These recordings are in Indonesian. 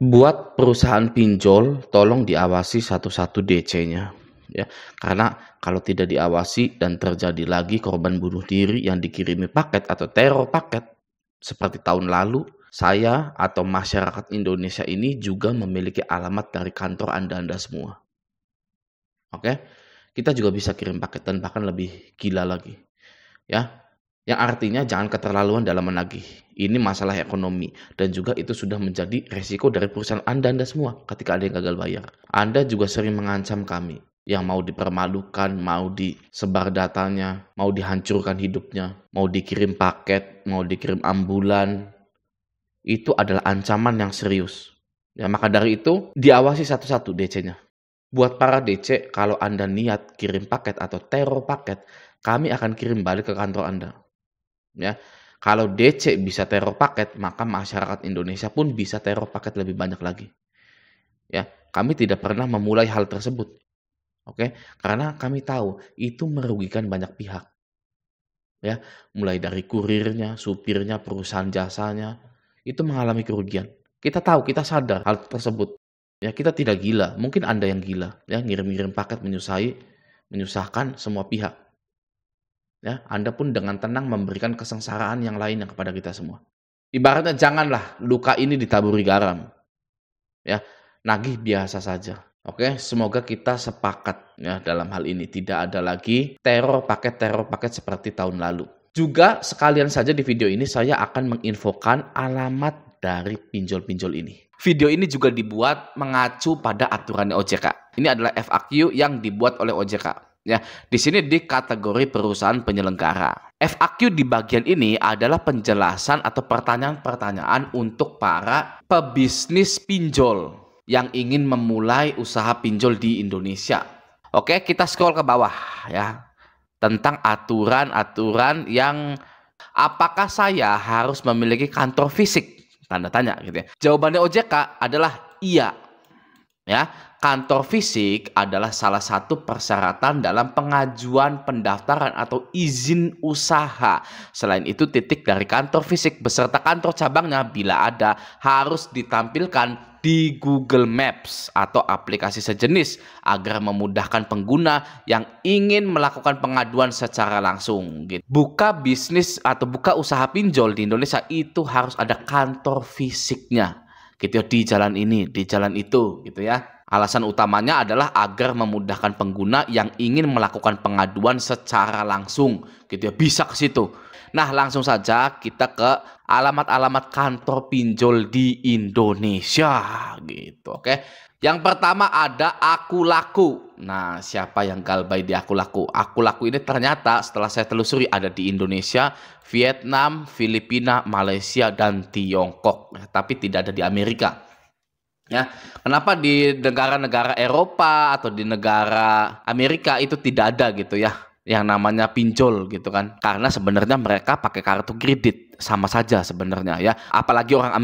Buat perusahaan pinjol, tolong diawasi satu-satu DC-nya, ya. Karena kalau tidak diawasi dan terjadi lagi korban bunuh diri yang dikirimi paket atau teror paket seperti tahun lalu, saya atau masyarakat Indonesia ini juga memiliki alamat dari kantor Anda-Anda semua. Oke? Kita juga bisa kirim paket dan bahkan lebih gila lagi, ya. Yang artinya jangan keterlaluan dalam menagih. Ini masalah ekonomi dan juga itu sudah menjadi resiko dari perusahaan Anda semua ketika ada yang gagal bayar. Anda juga sering mengancam kami yang mau dipermalukan, mau disebar datanya, mau dihancurkan hidupnya, mau dikirim paket, mau dikirim ambulan. Itu adalah ancaman yang serius. Ya, maka dari itu diawasi satu-satu DC-nya. Buat para DC, kalau Anda niat kirim paket atau teror paket, kami akan kirim balik ke kantor Anda. Ya, kalau DC bisa teror paket, maka masyarakat Indonesia pun bisa teror paket lebih banyak lagi. Ya, kami tidak pernah memulai hal tersebut. Oke, karena kami tahu itu merugikan banyak pihak. Ya, mulai dari kurirnya, supirnya, perusahaan jasanya, itu mengalami kerugian. Kita tahu, kita sadar hal tersebut. Ya, kita tidak gila. Mungkin Anda yang gila, ya, ngirim-ngirim paket menyusahkan semua pihak. Ya, Anda pun dengan tenang memberikan kesengsaraan yang lainnya kepada kita semua. Ibaratnya janganlah luka ini ditaburi garam. Ya, nagih biasa saja. Oke, semoga kita sepakat ya dalam hal ini. Tidak ada lagi teror paket seperti tahun lalu. Juga sekalian saja di video ini saya akan menginfokan alamat dari pinjol-pinjol ini. Video ini juga dibuat mengacu pada aturan OJK. Ini adalah FAQ yang dibuat oleh OJK. Ya, di sini di kategori perusahaan penyelenggara. FAQ di bagian ini adalah penjelasan atau pertanyaan-pertanyaan untuk para pebisnis pinjol yang ingin memulai usaha pinjol di Indonesia. Oke, kita scroll ke bawah ya. Tentang aturan-aturan yang apakah saya harus memiliki kantor fisik? Tanda tanya gitu ya. Jawabannya OJK adalah iya. Ya, kantor fisik adalah salah satu persyaratan dalam pengajuan pendaftaran atau izin usaha. Selain itu, titik dari kantor fisik beserta kantor cabangnya bila ada harus ditampilkan di Google Maps atau aplikasi sejenis agar memudahkan pengguna yang ingin melakukan pengaduan secara langsung. Buka bisnis atau buka usaha pinjol di Indonesia itu harus ada kantor fisiknya. Gitu ya, di jalan ini, di jalan itu gitu ya. Alasan utamanya adalah agar memudahkan pengguna yang ingin melakukan pengaduan secara langsung gitu ya, bisa ke situ. Nah, langsung saja kita ke alamat-alamat kantor pinjol di Indonesia gitu. Oke. Yang pertama ada Aku Laku. Nah, siapa yang galbay di Aku Laku? Aku Laku ini ternyata setelah saya telusuri ada di Indonesia, Vietnam, Filipina, Malaysia, dan Tiongkok. Tapi tidak ada di Amerika. Ya, kenapa di negara-negara Eropa atau di negara Amerika itu tidak ada gitu ya, yang namanya pinjol gitu kan? Karena sebenarnya mereka pakai kartu kredit, sama saja sebenarnya ya. Apalagi orang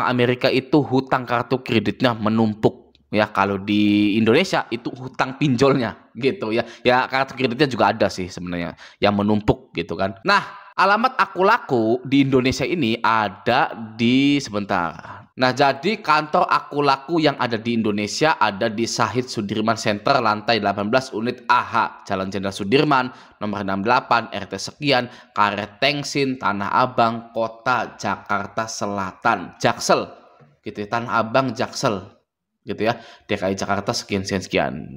Amerika itu hutang kartu kreditnya menumpuk. Ya, kalau di Indonesia itu hutang pinjolnya gitu ya. Ya, kartu kreditnya juga ada sih sebenarnya yang menumpuk gitu kan. Nah, alamat Aku Laku di Indonesia ini ada di sebentar. Nah, jadi kantor Aku Laku yang ada di Indonesia ada di Syahid Sudirman Center lantai 18 unit AH, Jalan Jenderal Sudirman, nomor 68, RT sekian, Karet Tengsin, Tanah Abang, Kota Jakarta Selatan, Jaksel. Gitu ya, Tanah Abang, Jaksel. Gitu ya, DKI Jakarta sekian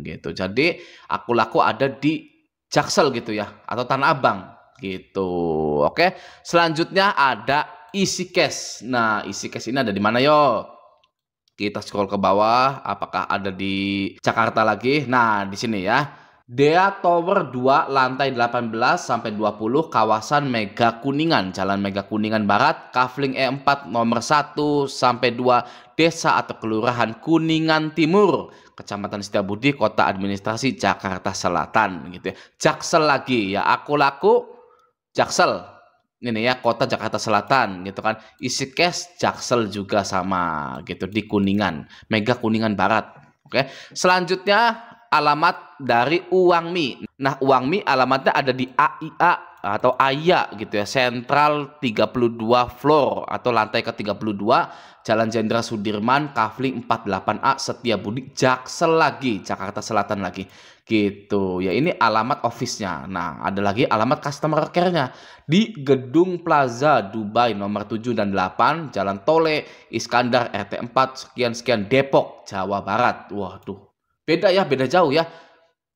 gitu. Jadi Aku Laku ada di Jaksel gitu ya, atau Tanah Abang gitu. Oke, selanjutnya ada EasyCash. Nah, EasyCash ini ada di mana yo? Kita scroll ke bawah, apakah ada di Jakarta lagi? Nah, di sini ya. Dea Tower 2 lantai 18 sampai 20 kawasan Mega Kuningan, Jalan Mega Kuningan Barat, Kafling E4 nomor 1 sampai 2, Desa atau Kelurahan Kuningan Timur, Kecamatan Setiabudi, Kota Administrasi Jakarta Selatan gitu ya. Jaksel lagi ya, Aku Laku Jaksel. Ini ya, Kota Jakarta Selatan gitu kan. EasyCash Jaksel juga sama gitu di Kuningan, Mega Kuningan Barat. Oke. Selanjutnya alamat dari Uangmi. Nah, Uangmi alamatnya ada di AIA atau AYA gitu ya, Sentral 32 floor atau lantai ke-32, Jalan Jenderal Sudirman, Kafling 48A, Setiabudi, Jaksel lagi, Jakarta Selatan lagi. Gitu ya, ini alamat office-nya. Nah, ada lagi alamat customer care-nya di Gedung Plaza Dubai nomor 7 dan 8, Jalan Tole Iskandar RT 4 sekian Depok, Jawa Barat. Waduh. Beda ya, beda jauh ya.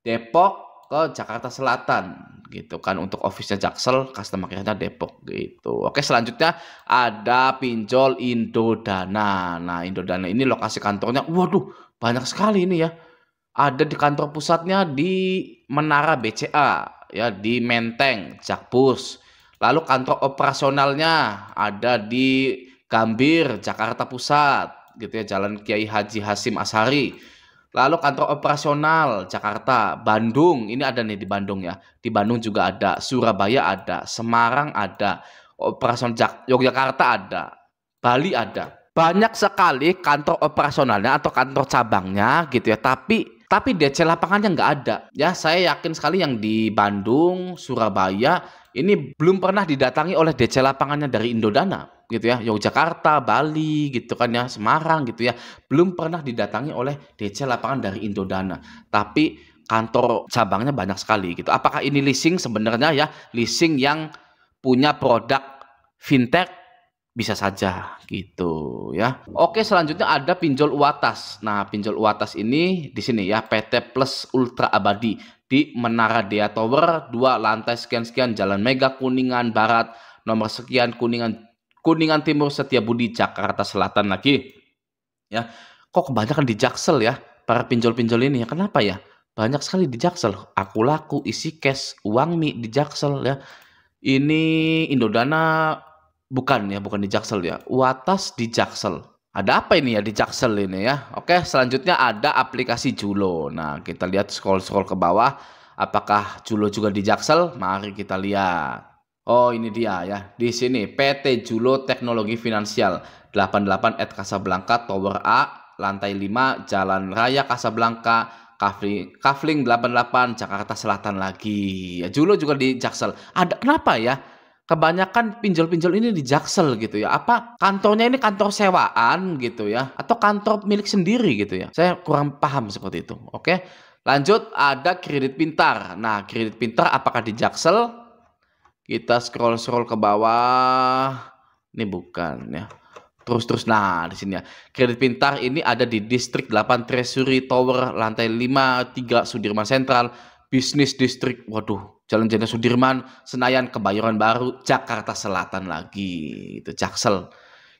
Depok ke Jakarta Selatan gitu kan, untuk office-nya Jaksel, customer care-nya Depok gitu. Oke, selanjutnya ada pinjol Indodana. Nah, Indodana ini lokasi kantornya, waduh, banyak sekali ini ya. Ada di kantor pusatnya di Menara BCA ya, di Menteng, Jakpus. Lalu kantor operasionalnya ada di Gambir, Jakarta Pusat gitu ya, Jalan Kiai Haji Hasim Asyari. Lalu kantor operasional Jakarta, Bandung, ini ada nih di Bandung ya. Di Bandung juga ada, Surabaya ada, Semarang ada, operasional Yogyakarta ada, Bali ada. Banyak sekali kantor operasionalnya atau kantor cabangnya gitu ya. Tapi DC lapangannya nggak ada. Ya, saya yakin sekali yang di Bandung, Surabaya ini belum pernah didatangi oleh DC lapangannya dari Indodana gitu ya. Yogyakarta, Bali gitu kan ya, Semarang gitu ya, belum pernah didatangi oleh DC lapangan dari Indodana. Tapi kantor cabangnya banyak sekali gitu. Apakah ini leasing? Sebenarnya ya, leasing yang punya produk fintech bisa saja gitu ya. Oke, selanjutnya ada pinjol UATAS. Nah, pinjol UATAS ini di sini ya, PT Plus Ultra Abadi di Menara Dea Tower 2 lantai sekian Jalan Mega Kuningan Barat nomor sekian Kuningan Timur Setiabudi Jakarta Selatan lagi. Ya. Kok kebanyakan di Jaksel ya para pinjol-pinjol ini ya? Kenapa ya? Banyak sekali di Jaksel. Aku laku, isi cash, uang mie di Jaksel ya. Ini Indodana bukan ya, bukan di Jaksel ya. UATAS di Jaksel. Ada apa ini ya di Jaksel ini ya? Oke, selanjutnya ada aplikasi Julo. Nah, kita lihat scroll ke bawah. Apakah Julo juga di Jaksel? Mari kita lihat. Oh, ini dia ya. Di sini PT Julo Teknologi Finansial 88 at Casablanca Tower A, lantai 5, Jalan Raya Casablanca, Kafling 88 Jakarta Selatan lagi. Ya, Julo juga di Jaksel. Ada kenapa ya? Kebanyakan pinjol-pinjol ini di Jaksel gitu ya. Apa kantornya ini kantor sewaan gitu ya, atau kantor milik sendiri gitu ya? Saya kurang paham seperti itu. Oke. Lanjut, ada kredit pintar. Nah, kredit pintar apakah di Jaksel? Kita scroll ke bawah. Ini bukan ya. Terus nah di sini ya. Kredit pintar ini ada di Distrik 8 Treasury Tower lantai 5 3 Sudirman Central Business District. Waduh, Jalan Jenderal Sudirman, Senayan, Kebayoran Baru, Jakarta Selatan lagi. Itu Jaksel.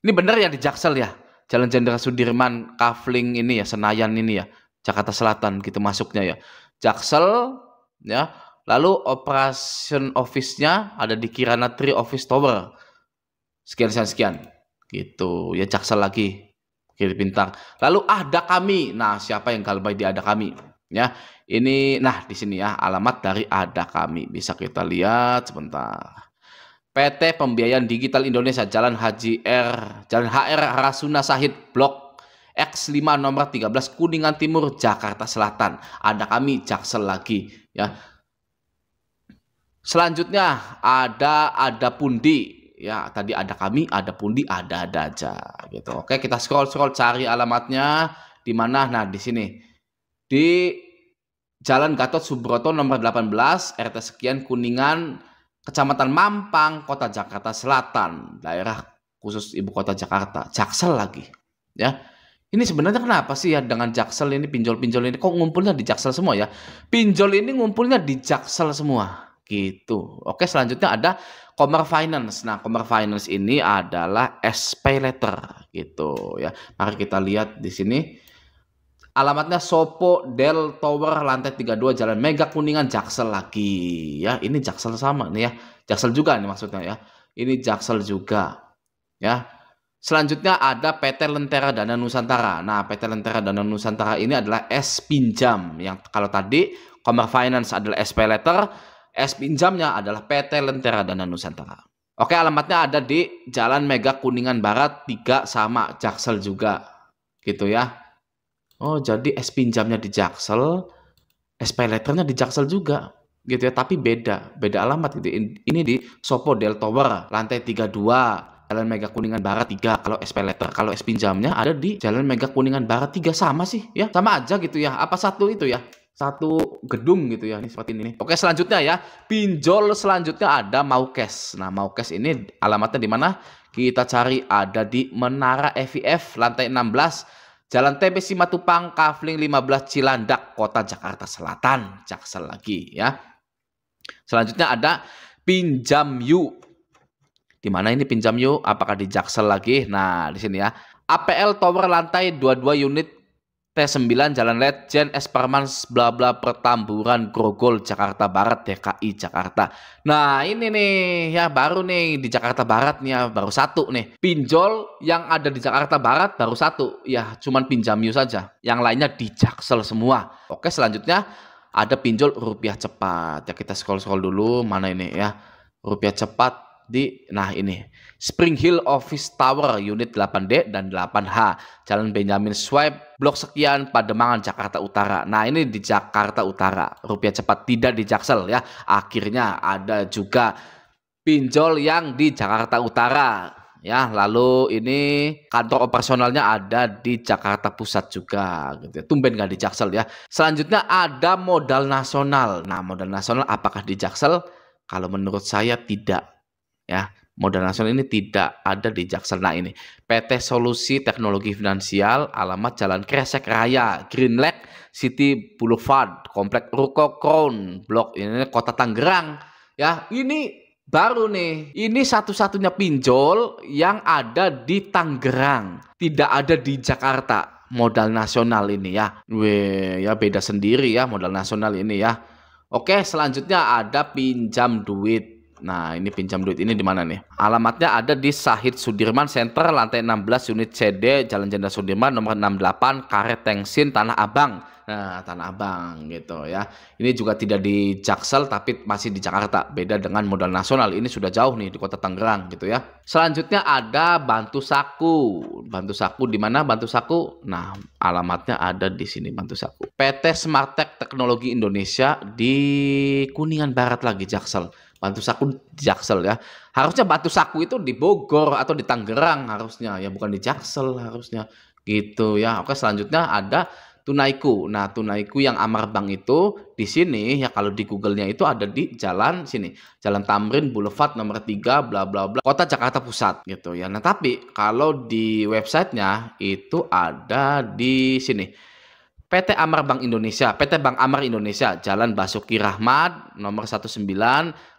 Ini bener ya di Jaksel ya. Jalan Jenderal Sudirman, Kafling ini ya, Senayan ini ya, Jakarta Selatan gitu masuknya ya. Jaksel ya. Lalu operation office-nya ada di Kirana Tree Office Tower. Sekian. Gitu ya, Jaksel lagi. Kredit pintar. Lalu ada kami. Nah, siapa yang kalbai di ada kami? Ya, ini nah di sini ya alamat dari ada kami. Bisa kita lihat sebentar. PT Pembiayaan Digital Indonesia, Jalan HR Rasuna Sahid Blok X5 nomor 13 Kuningan Timur Jakarta Selatan. Ada kami Jaksel lagi ya. Selanjutnya ada Pundi. Ya, tadi ada kami, ada Pundi, ada aja gitu. Oke, kita scroll cari alamatnya di mana. Nah, di sini. Di Jalan Gatot Subroto nomor 18, RT sekian Kuningan, Kecamatan Mampang, Kota Jakarta Selatan, daerah khusus ibu kota Jakarta. Jaksel lagi. Ya. Ini sebenarnya kenapa sih ya dengan Jaksel ini pinjol-pinjol ini kok ngumpulnya di Jaksel semua ya? Pinjol ini ngumpulnya di Jaksel semua. Gitu. Oke, selanjutnya ada Commer Finance. Nah, Commer Finance ini adalah SPay letter gitu ya. Mari kita lihat di sini. Alamatnya Sopo Del Tower lantai 32 Jalan Mega Kuningan Jaksel lagi ya. Ini Jaksel sama nih ya. Jaksel juga nih maksudnya ya. Ini Jaksel juga ya. Selanjutnya ada PT Lentera Dana Nusantara. Nah, PT Lentera Dana Nusantara ini adalah S pinjam yang kalau tadi Commer Finance adalah SPay letter, S pinjamnya adalah PT Lentera Dana Nusantara. Oke, alamatnya ada di Jalan Mega Kuningan Barat 3 sama Jaksel juga. Gitu ya. Oh, jadi S pinjamnya di Jaksel, SPay letternya di Jaksel juga. gitu ya, tapi beda alamat gitu. Ini di Sopo Del Tower, lantai 32, Jalan Mega Kuningan Barat 3 kalau SP Letter. Kalau SP Pinjamnya ada di Jalan Mega Kuningan Barat 3, sama sih ya, sama aja gitu ya. Apa satu itu ya? Satu gedung gitu ya, ini seperti ini. Oke, selanjutnya ya, pinjol selanjutnya ada Maukes. Nah, Maukes ini alamatnya di mana? Kita cari, ada di Menara FIF lantai 16, Jalan TB Simatupang, Kafling 15, Cilandak, Kota Jakarta Selatan. Jaksel lagi ya. Selanjutnya ada Pinjam Yuk. Di mana ini Pinjam Yuk? Apakah di Jaksel lagi? Nah, di sini ya. APL Tower lantai 22 unit T9 Jalan Letjen Esparmans bla bla Pertamburan Grogol Jakarta Barat, DKI Jakarta. Nah, ini nih ya, baru nih di Jakarta Barat nih ya, baru satu nih. Pinjol yang ada di Jakarta Barat baru satu. Ya, cuman Pinjam Yuk saja. Yang lainnya di Jaksel semua. Oke, selanjutnya ada pinjol rupiah cepat. Ya, kita scroll-scroll dulu, mana ini ya. Rupiah cepat nah ini Spring Hill Office Tower unit 8D dan 8H, Jalan Benjamin Swipe, Blok sekian, Pademangan, Jakarta Utara. Nah, ini di Jakarta Utara, rupiah cepat, tidak di Jaksel ya. Akhirnya ada juga pinjol yang di Jakarta Utara ya. Lalu ini kantor operasionalnya ada di Jakarta Pusat juga gitu. Tumben nggak di Jaksel ya. Selanjutnya ada Modal Nasional. Nah, Modal Nasional apakah di Jaksel? Kalau menurut saya tidak ya. Modal Nasional ini tidak ada di Jaksel. Nah, ini PT Solusi Teknologi Finansial, alamat Jalan Kresek Raya, Green Lake City Boulevard, Komplek Ruko Crown, Blok ini Kota Tangerang ya. Ini baru nih, ini satu-satunya pinjol yang ada di Tangerang, tidak ada di Jakarta. Modal Nasional ini ya. Weh, ya beda sendiri ya Modal Nasional ini ya. Oke, selanjutnya ada Pinjam Duit. Nah, ini Pinjam Duit ini di mana nih? Alamatnya ada di Sahid Sudirman Center lantai 16 unit CD Jalan Jenderal Sudirman nomor 68 Karet Tengsin Tanah Abang. Nah, Tanah Abang gitu ya. Ini juga tidak di Jaksel tapi masih di Jakarta. Beda dengan Modal Nasional. Ini sudah jauh nih di Kota Tangerang gitu ya. Selanjutnya ada Bantu Saku. Bantu Saku di mana Bantu Saku? Nah, alamatnya ada di sini Bantu Saku. PT Smartech Teknologi Indonesia di Kuningan Barat lagi, Jaksel. Bantu Saku di Jaksel ya. Harusnya Bantu Saku itu di Bogor atau di Tangerang harusnya ya, bukan di Jaksel harusnya gitu ya. Oke, selanjutnya ada Tunaiku. Nah, Tunaiku yang Amar Bank itu di sini ya, kalau di Google-nya itu ada di jalan sini, Jalan Tamrin Boulevard nomor 3 bla bla bla, Kota Jakarta Pusat gitu ya. Nah, tapi kalau di websitenya itu ada di sini, PT Amar Bank Indonesia, PT Bank Amar Indonesia, Jalan Basuki Rahmat, nomor 19,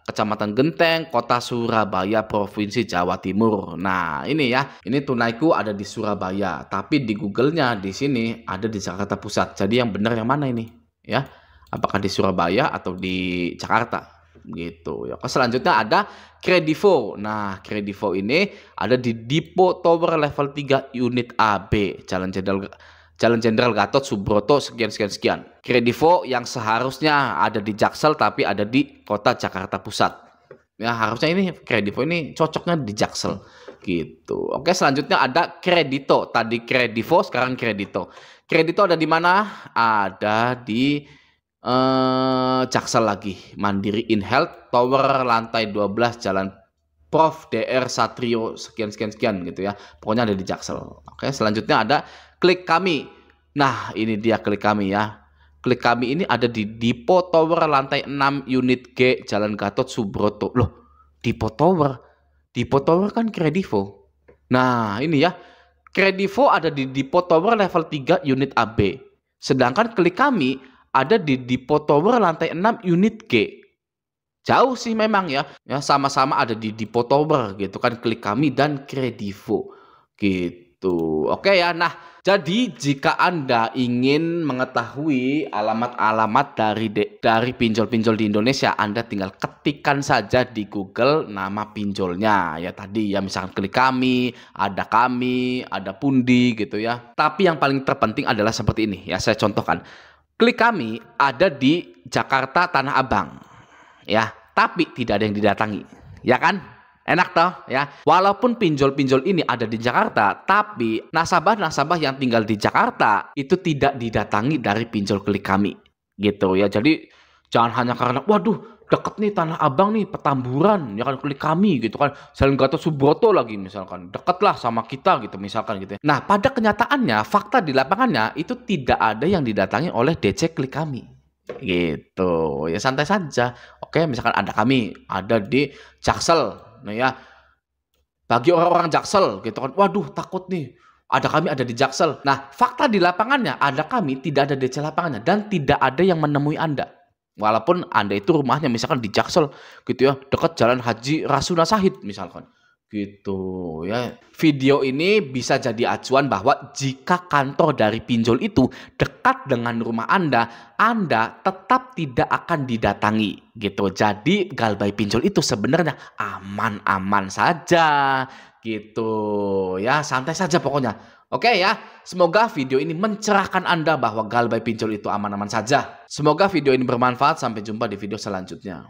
Kecamatan Genteng, Kota Surabaya, Provinsi Jawa Timur. Nah, ini ya, ini Tunaiku ada di Surabaya, tapi di Google-nya di sini ada di Jakarta Pusat. Jadi yang benar yang mana ini? Ya, apakah di Surabaya atau di Jakarta? Gitu ya. Selanjutnya ada Kredivo. Nah, Kredivo ini ada di Dipo Tower level 3 unit AB, Jalan Jenderal Gatot Subroto sekian. Kredivo yang seharusnya ada di Jaksel tapi ada di Kota Jakarta Pusat. Ya, harusnya ini Kredivo ini cocoknya di Jaksel gitu. Oke, selanjutnya ada Kredito. Tadi Kredivo, sekarang Kredito. Kredito ada di mana? Ada di Jaksel lagi. Mandiri In Health Tower lantai 12 Jalan Prof. Dr. Satrio sekian gitu ya. Pokoknya ada di Jaksel. Oke, selanjutnya ada Klik Kami. Nah, ini dia Klik Kami ya. Klik Kami ini ada di Dipo Tower lantai 6 unit G Jalan Gatot Subroto. Loh, Dipo Tower kan Kredivo. Nah, ini ya. Kredivo ada di Dipo Tower level 3 unit AB. Sedangkan Klik Kami ada di Dipo Tower lantai 6 unit G. Jauh sih memang ya. Ya, sama-sama ada di Dipo Tower gitu kan, Klik Kami dan Kredivo. Gitu. Oke ya. Nah, jadi jika Anda ingin mengetahui alamat-alamat dari pinjol-pinjol di Indonesia, Anda tinggal ketikkan saja di Google nama pinjolnya. Ya tadi ya, misalkan Klik Kami, ada Pundi gitu ya. Tapi yang paling terpenting adalah seperti ini ya, saya contohkan. Klik Kami ada di Jakarta Tanah Abang. Ya, tapi tidak ada yang didatangi. Ya kan? Enak toh ya. Walaupun pinjol-pinjol ini ada di Jakarta, tapi nasabah-nasabah yang tinggal di Jakarta itu tidak didatangi dari pinjol Klik Kami gitu ya. Jadi Jangan hanya karena, waduh deket nih Tanah Abang nih, Petamburan, ya kan, klik kami gitu kan, Jalan Gatot Subroto lagi misalkan, deket lah sama kita gitu misalkan gitu ya. Nah pada kenyataannya, fakta di lapangannya itu tidak ada yang didatangi oleh DC klik kami. Gitu, ya santai saja. Oke, misalkan ada kami, ada di Jaksel, nah ya, bagi orang-orang Jaksel gitu kan, waduh takut nih, kami ada di Jaksel. Nah, fakta di lapangannya, ada kami, tidak ada DC lapangannya, dan tidak ada yang menemui Anda. Walaupun Anda itu rumahnya misalkan di Jaksel gitu ya, dekat Jalan Haji Rasuna Said misalkan. Gitu ya. Video ini bisa jadi acuan bahwa jika kantor dari pinjol itu dekat dengan rumah Anda tetap tidak akan didatangi gitu. Jadi galbay pinjol itu sebenarnya aman-aman saja gitu ya, santai saja pokoknya. Oke ya, semoga video ini mencerahkan Anda bahwa galbay pinjol itu aman-aman saja. Semoga video ini bermanfaat, sampai jumpa di video selanjutnya.